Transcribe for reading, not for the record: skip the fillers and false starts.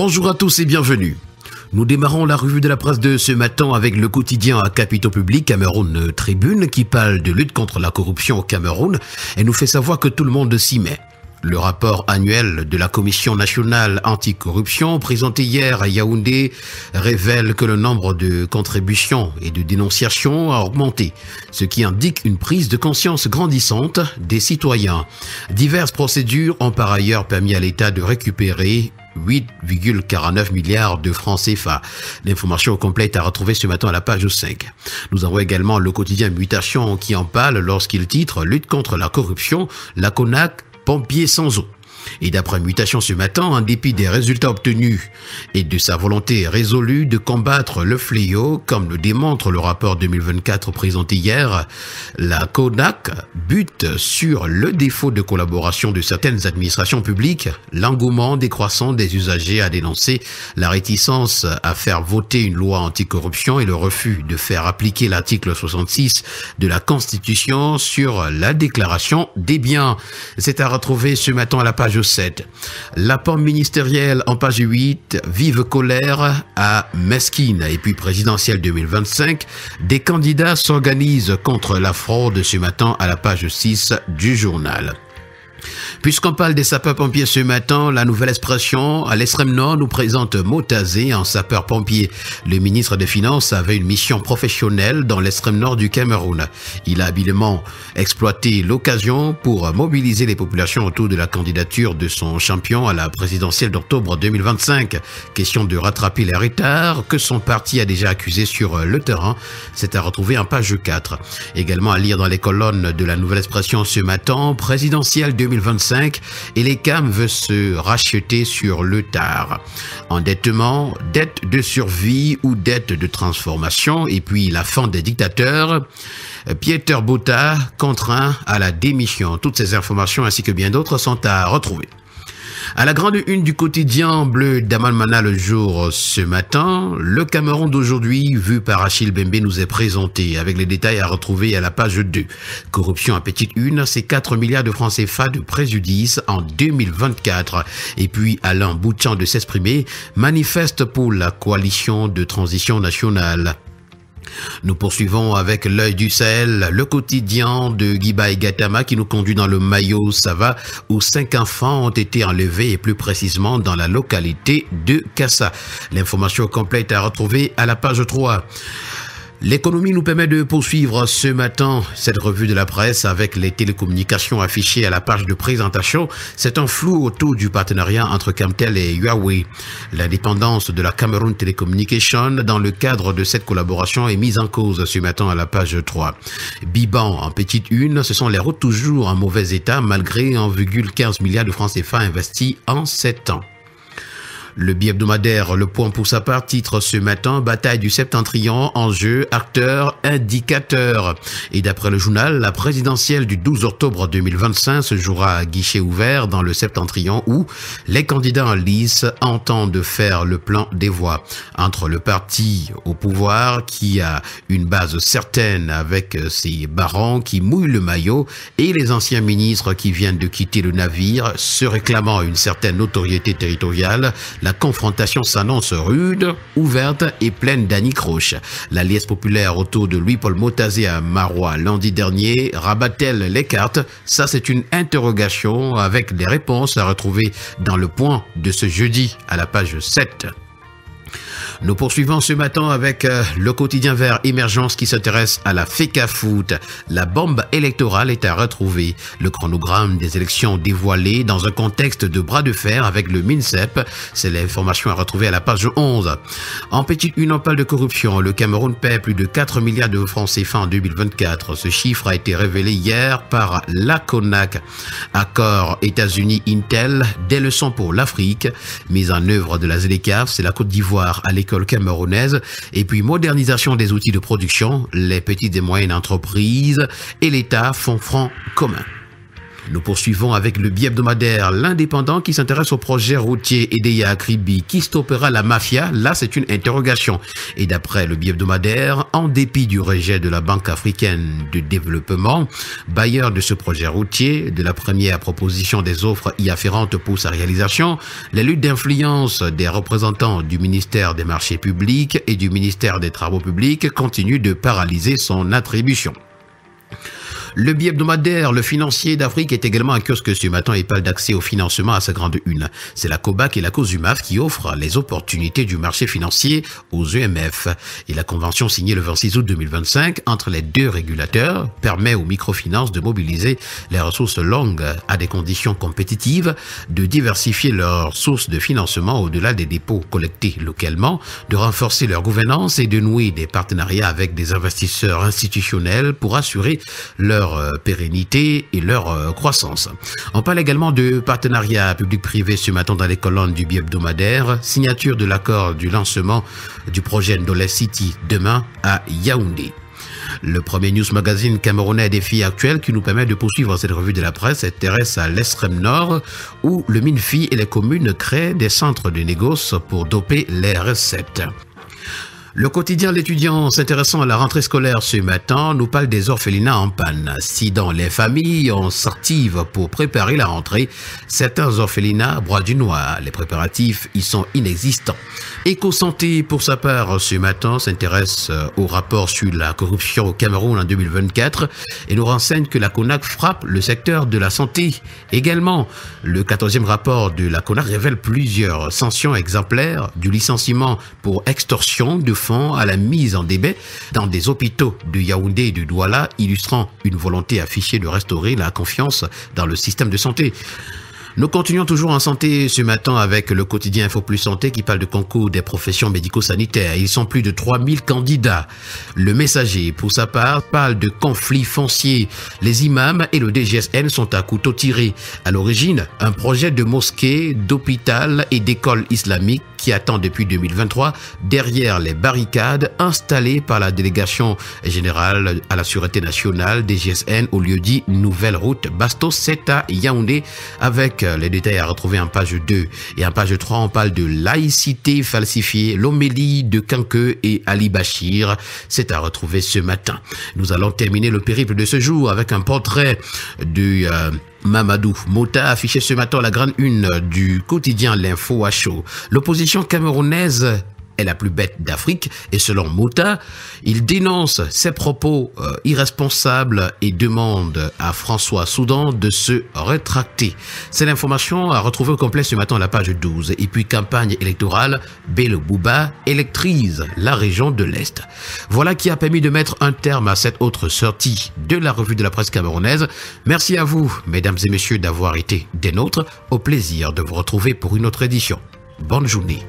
Bonjour à tous et bienvenue. Nous démarrons la revue de la presse de ce matin avec le quotidien à capitaux publics Cameroun Tribune qui parle de lutte contre la corruption au Cameroun et nous fait savoir que tout le monde s'y met. Le rapport annuel de la Commission nationale anticorruption présenté hier à Yaoundé révèle que le nombre de contributions et de dénonciations a augmenté, ce qui indique une prise de conscience grandissante des citoyens. Diverses procédures ont par ailleurs permis à l'État de récupérer 8,49 milliards de francs CFA. L'information complète à retrouver ce matin à la page 5. Nous avons également le quotidien Mutation qui en parle lorsqu'il titre « Lutte contre la corruption, la CONAC, pompiers sans eau ». Et d'après Mutation ce matin, en dépit des résultats obtenus et de sa volonté résolue de combattre le fléau, comme le démontre le rapport 2024 présenté hier, la CONAC bute sur le défaut de collaboration de certaines administrations publiques, l'engouement décroissant des usagers à dénoncer la réticence à faire voter une loi anticorruption et le refus de faire appliquer l'article 66 de la Constitution sur la déclaration des biens. C'est à retrouver ce matin à la page 7. L'apport ministériel en page 8, vive colère à Mesquine et puis présidentielle 2025. Des candidats s'organisent contre la fraude ce matin à la page 6 du journal. Puisqu'on parle des sapeurs-pompiers ce matin, la nouvelle expression à l'extrême nord nous présente Motazé en sapeur-pompier. Le ministre des Finances avait une mission professionnelle dans l'extrême nord du Cameroun. Il a habilement exploité l'occasion pour mobiliser les populations autour de la candidature de son champion à la présidentielle d'octobre 2025. Question de rattraper les retards que son parti a déjà accusé sur le terrain. C'est à retrouver en page 4. Également à lire dans les colonnes de la nouvelle expression ce matin, présidentielle 2025 et les CAM veulent se racheter sur le tard. Endettement, dette de survie ou dette de transformation et puis la fin des dictateurs. Pieter Botha contraint à la démission. Toutes ces informations ainsi que bien d'autres sont à retrouver. À la grande une du quotidien bleu d'Amalmana le jour ce matin, le Cameroun d'aujourd'hui, vu par Achille Bembe, nous est présenté avec les détails à retrouver à la page 2. Corruption à petite une, c'est 4 milliards de francs CFA de préjudice en 2024. Et puis Alain Bouchan de s'exprimer, manifeste pour la coalition de transition nationale. Nous poursuivons avec l'œil du Sahel, le quotidien de Guiba et Gatama qui nous conduit dans le Mayo Sava où 5 enfants ont été enlevés et plus précisément dans la localité de Kassa. L'information complète à retrouver à la page 3. L'économie nous permet de poursuivre ce matin cette revue de la presse avec les télécommunications affichées à la page de présentation. C'est un flou autour du partenariat entre Camtel et Huawei. L'indépendance de la Cameroun Telecommunication dans le cadre de cette collaboration est mise en cause ce matin à la page 3. Biban en petite une, ce sont les routes toujours en mauvais état malgré 1,15 milliard de francs CFA investis en 7 ans. Le bi-hebdomadaire Le Point pour sa part titre ce matin « Bataille du Septentrion, enjeu, acteurs, indicateurs ». Et d'après le journal, la présidentielle du 12 octobre 2025 se jouera à guichet ouvert dans le Septentrion où les candidats en lice entendent faire le plan des voix. Entre le parti au pouvoir qui a une base certaine avec ses barons qui mouillent le maillot et les anciens ministres qui viennent de quitter le navire se réclamant une certaine notoriété territoriale, la confrontation s'annonce rude, ouverte et pleine d'anicroches. La liesse populaire autour de Louis-Paul Motazé à Marois lundi dernier rabat-t-elle les cartes? Ça, c'est une interrogation avec des réponses à retrouver dans le point de ce jeudi à la page 7. Nous poursuivons ce matin avec le quotidien vert Émergence qui s'intéresse à la FECAFOOT. La bombe électorale est à retrouver. Le chronogramme des élections dévoilé dans un contexte de bras de fer avec le MINSEP. C'est l'information à retrouver à la page 11. En petite une, on parle de corruption. Le Cameroun paie plus de 4 milliards de francs CFA en 2024. Ce chiffre a été révélé hier par la CONAC. Accord États-Unis-Intel, des leçons pour l'Afrique. Mise en œuvre de la ZLECAf, c'est la Côte d'Ivoire à l'école camerounaise et puis modernisation des outils de production, les petites et moyennes entreprises et l'État font front commun. Nous poursuivons avec le bi-hebdomadaire L'Indépendant qui s'intéresse au projet routier Edea Kribi. Qui stoppera la mafia? Là, c'est une interrogation. Et d'après le bi-hebdomadaire, en dépit du rejet de la Banque africaine de développement, bailleur de ce projet routier, de la première proposition des offres y afférentes pour sa réalisation, les luttes d'influence des représentants du ministère des Marchés publics et du ministère des Travaux publics continuent de paralyser son attribution. Le bi-hebdomadaire Le Financier d'Afrique est également un kiosque ce matin et parle d'accès au financement à sa grande une. C'est la COBAC et la COSUMAF qui offrent les opportunités du marché financier aux EMF. Et la convention signée le 26 août 2025 entre les deux régulateurs permet aux microfinances de mobiliser les ressources longues à des conditions compétitives, de diversifier leurs sources de financement au-delà des dépôts collectés localement, de renforcer leur gouvernance et de nouer des partenariats avec des investisseurs institutionnels pour assurer leur pérennité et leur croissance. On parle également de partenariat public-privé ce matin dans les colonnes du bi-hebdomadaire, signature de l'accord du lancement du projet Ndolé City demain à Yaoundé. Le premier news magazine camerounais des filles actuelles qui nous permet de poursuivre cette revue de la presse s'intéresse à l'extrême nord où le MINFI et les communes créent des centres de négoce pour doper les recettes. Le quotidien L'étudiant s'intéressant à la rentrée scolaire ce matin nous parle des orphelinats en panne. Si dans les familles on s'active pour préparer la rentrée, certains orphelinats broient du noir. Les préparatifs y sont inexistants. Éco-santé pour sa part ce matin s'intéresse au rapport sur la corruption au Cameroun en 2024 et nous renseigne que la CONAC frappe le secteur de la santé. Également, le 14e rapport de la CONAC révèle plusieurs sanctions exemplaires du licenciement pour extorsion de fonds à la mise en débit dans des hôpitaux de Yaoundé et de Douala, illustrant une volonté affichée de restaurer la confiance dans le système de santé. Nous continuons toujours en santé ce matin avec le quotidien Info Plus Santé qui parle de concours des professions médico-sanitaires. Ils sont plus de 3000 candidats. Le Messager, pour sa part, parle de conflits fonciers. Les imams et le DGSN sont à couteau tiré. À l'origine, un projet de mosquée, d'hôpital et d'école islamique qui attend depuis 2023 derrière les barricades installées par la délégation générale à la Sûreté nationale DGSN au lieu dit Nouvelle Route Bastos, c'est à Yaoundé avec les détails à retrouver en page 2. Et en page 3, on parle de laïcité falsifiée, l'homélie de Kanke et Ali Bachir. C'est à retrouver ce matin. Nous allons terminer le périple de ce jour avec un portrait de Mamadou Mota affiché ce matin à la grande une du quotidien L'Info à chaud. L'opposition camerounaise est la plus bête d'Afrique et selon Mota, il dénonce ses propos irresponsables et demande à François Soudan de se rétracter. C'est l'information à retrouver au complet ce matin à la page 12. Et puis campagne électorale, Bello Bouba électrise la région de l'Est. Voilà qui a permis de mettre un terme à cette autre sortie de la revue de la presse camerounaise. Merci à vous, mesdames et messieurs, d'avoir été des nôtres. Au plaisir de vous retrouver pour une autre édition. Bonne journée.